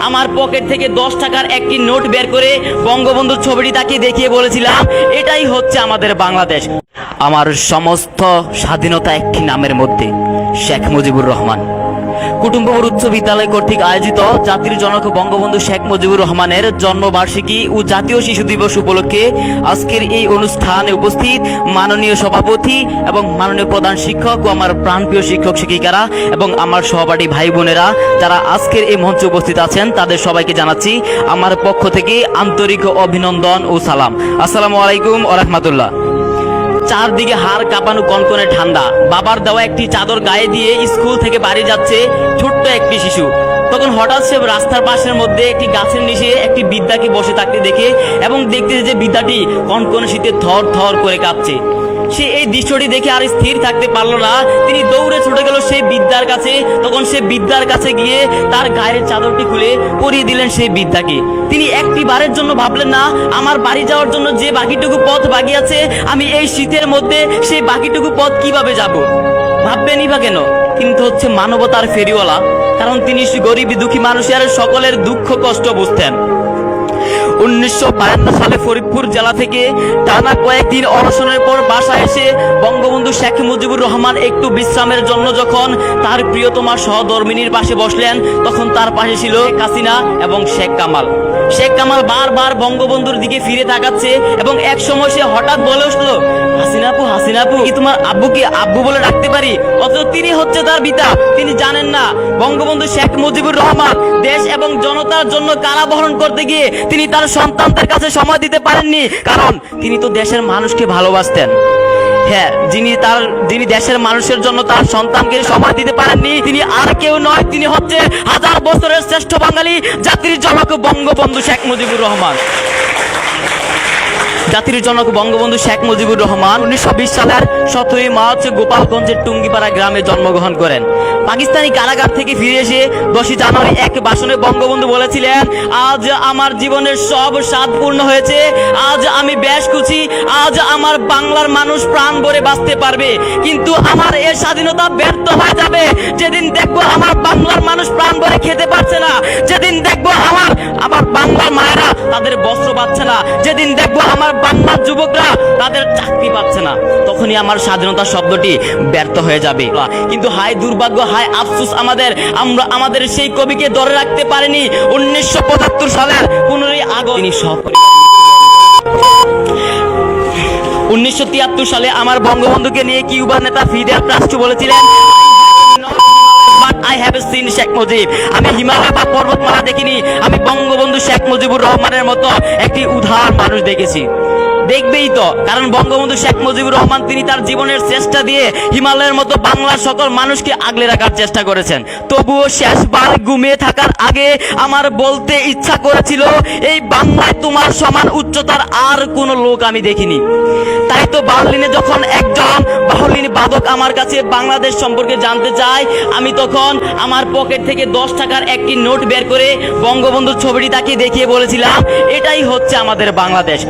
আমার পকেট থেকে 10 টাকার একটি নোট বের করে বঙ্গবন্ধুর ছবিটি তাকে দেখিয়ে বলেছিলাম, এটাই হচ্ছে আমাদের বাংলাদেশ। আমার সমস্ত স্বাধীনতা একটি নামের মধ্যে, শেখ মুজিবুর রহমান। কুটুম্বপুর উচ্চ বিদ্যালয় কর্তৃক আয়োজিত জাতির জনক বঙ্গবন্ধু শেখ মুজিবুর রহমানের জন্মবার্ষিকী ও জাতীয় শিশু দিবস উপলক্ষে আজকের এই অনুষ্ঠানে উপস্থিত মাননীয় সভাপতি এবং মাননীয় প্রধান শিক্ষক ও আমার প্রাণপ্রিয় শিক্ষক শিক্ষিকারা এবং আমার সহপাঠী ভাই বোনেরা যারা আজকের এই মঞ্চে উপস্থিত আছেন, তাদের সবাইকে জানাচ্ছি আমার পক্ষ থেকে আন্তরিক অভিনন্দন ও সালাম। আসসালামু আলাইকুম ওয়া রাহমাতুল্লাহ। চারদিকে হাড় কাঁপানো কনকনে ঠান্ডা, বাবার দেওয়া একটি চাদর গায়ে দিয়ে স্কুল থেকে বাড়ি যাচ্ছে ছোট্ট একটি শিশু। তখন হঠাৎ সে রাস্তার পাশের মধ্যে একটি গাছের নিচে একটি বৃদ্ধাকে বসে থাকতে দেখে এবং দেখতেছে যে বৃদ্ধাটি কনকনে শীতে থর থর করে কাঁপছে। সে এই দৃশ্যটি দেখে আর স্থির থাকতে পারলো না, তিনি দৌড়ে ছুটে গেল সেই বৃদ্ধার কাছে। তখন সে বৃদ্ধার কাছে গিয়ে তার গায়ের চাদরটি খুলে পরিয়ে দিলেন সেই বৃদ্ধাকে। তিনি একটি বারের জন্য ভাবলেন না, আমার বাড়ি যাওয়ার জন্য যে বাকিটুকু পথ বাকি আছে, আমি এই শীতের মধ্যে সেই বাকিটুকু পথ কিভাবে যাব। ভাববেনই বা কেন? কিন্তু হচ্ছে মানবতার ফেরিওয়ালা, কারণ তিনি গরিব দুঃখী মানুষের সকলের দুঃখ কষ্ট বুঝতেন। 1952 সালে ফরিদপুর জেলা থেকে টানা কয়েকদিন অনশনের পর বাসায় এসে বঙ্গবন্ধু শেখ মুজিবুর রহমান একটু বিশ্রামের জন্য যখন তার প্রিয়তমা সহধর্মিনীর পাশে বসলেন, তখন তার পাশে ছিল হাসিনা এবং শেখ কামাল। শেখ কামাল বারবার বঙ্গবন্ধুর দিকে ফিরে তাকাচ্ছে এবং এক সময় সে হঠাৎ বলে উঠলো, হাসিনাপু, হাসিনাপু, কি তোমার আব্বুকে আব্বু বলে ডাকতে পারি? অথচ তিনি হচ্ছে তার পিতা। তিনি জানেন না বঙ্গবন্ধু শেখ মুজিবুর রহমান দেশ এবং জনতার জন্য কারাবরণ করতে গিয়ে তিনি তার সন্তানদের কাছে সময় দিতে পারেননি, কারণ তিনি তো দেশের মানুষকে ভালোবাসতেন। হ্যাঁ, যিনি দেশের মানুষের জন্য তার সন্তানকে সময় দিতে পারেননি, তিনি আর কেউ নয়, তিনি হচ্ছে হাজার বছরের শ্রেষ্ঠ বাঙালি জাতির জনক বঙ্গবন্ধু শেখ মুজিবুর রহমান। জাতির জনক বঙ্গবন্ধু শেখ মুজিবুর রহমান 1920 সালের 17 মার্চ গোপালগঞ্জের টুঙ্গিপাড়া গ্রামে জন্মগ্রহণ করেন। পাকিস্তানি কারাগার থেকে ফিরে এসে 10 জানুয়ারি এক ভাষণে বঙ্গবন্ধু বলেছিলেন, আজ আমার জীবনের সব স্বাদ পূর্ণ হয়েছে, আজ আমি বেশ খুশি, আজ আমার বাংলার মানুষ প্রাণ ভরে বাঁচতে পারবে। কিন্তু আমার এই স্বাধীনতা ব্যর্থ হয়ে যাবে যেদিন দেখবো আমার বাংলার মানুষ প্রাণ ভরে খেতে পারছে না, যেদিন দেখবো আমার বাংলার মায়েরা তাদের বস্ত্র পাচ্ছে না, যেদিন দেখবো আমার বাংলার যুবকরা তাদের চাকরি পাচ্ছে না, তখনই আমার স্বাধীনতা শব্দটি ব্যর্থ হয়ে যাবে। কিন্তু হায় দুর্ভাগ্য, হায় আফসোস আমরা আমাদের সেই কবিকে ধরে রাখতে পারিনি। 1975 সালের 15 আগস্ট তিনি 1973 সালে আমার বঙ্গবন্ধুকে নিয়ে কিউবার নেতা ফিদেল কাস্ট্রো বলেছিলেন, I have seen Sheikh Mujib. আমি হিমালয় বা পর্বতমালা দেখিনি, আমি বঙ্গবন্ধু শেখ মুজিবুর রহমানের মতো একটি উদার মানুষ দেখেছি। দেখবেই তো, কারণ বঙ্গবন্ধু শেখ মুজিবুর রহমান তিনি তার জীবনের চেষ্টা দিয়ে হিমালয়ের মতো বাংলার সকল মানুষকে আগলে রাখার চেষ্টা করেছেন। তবুও শেষবার ঘুমিয়ে থাকার আগে আমার বলতে ইচ্ছা করেছিল, এই বাংলায় তোমার সমান উচ্চতার আর কোনো লোক আমি দেখিনি। তাই তো বার্লিনে যখন একজন বাউলিন বাদক আমার কাছে বাংলাদেশ সম্পর্কে জানতে চায়, আমি তখন আমার পকেট থেকে 10 টাকার একটি নোট বের করে বঙ্গবন্ধুর ছবিটি তাকে দেখিয়ে বলেছিলাম, এটাই হচ্ছে আমাদের বাংলাদেশ।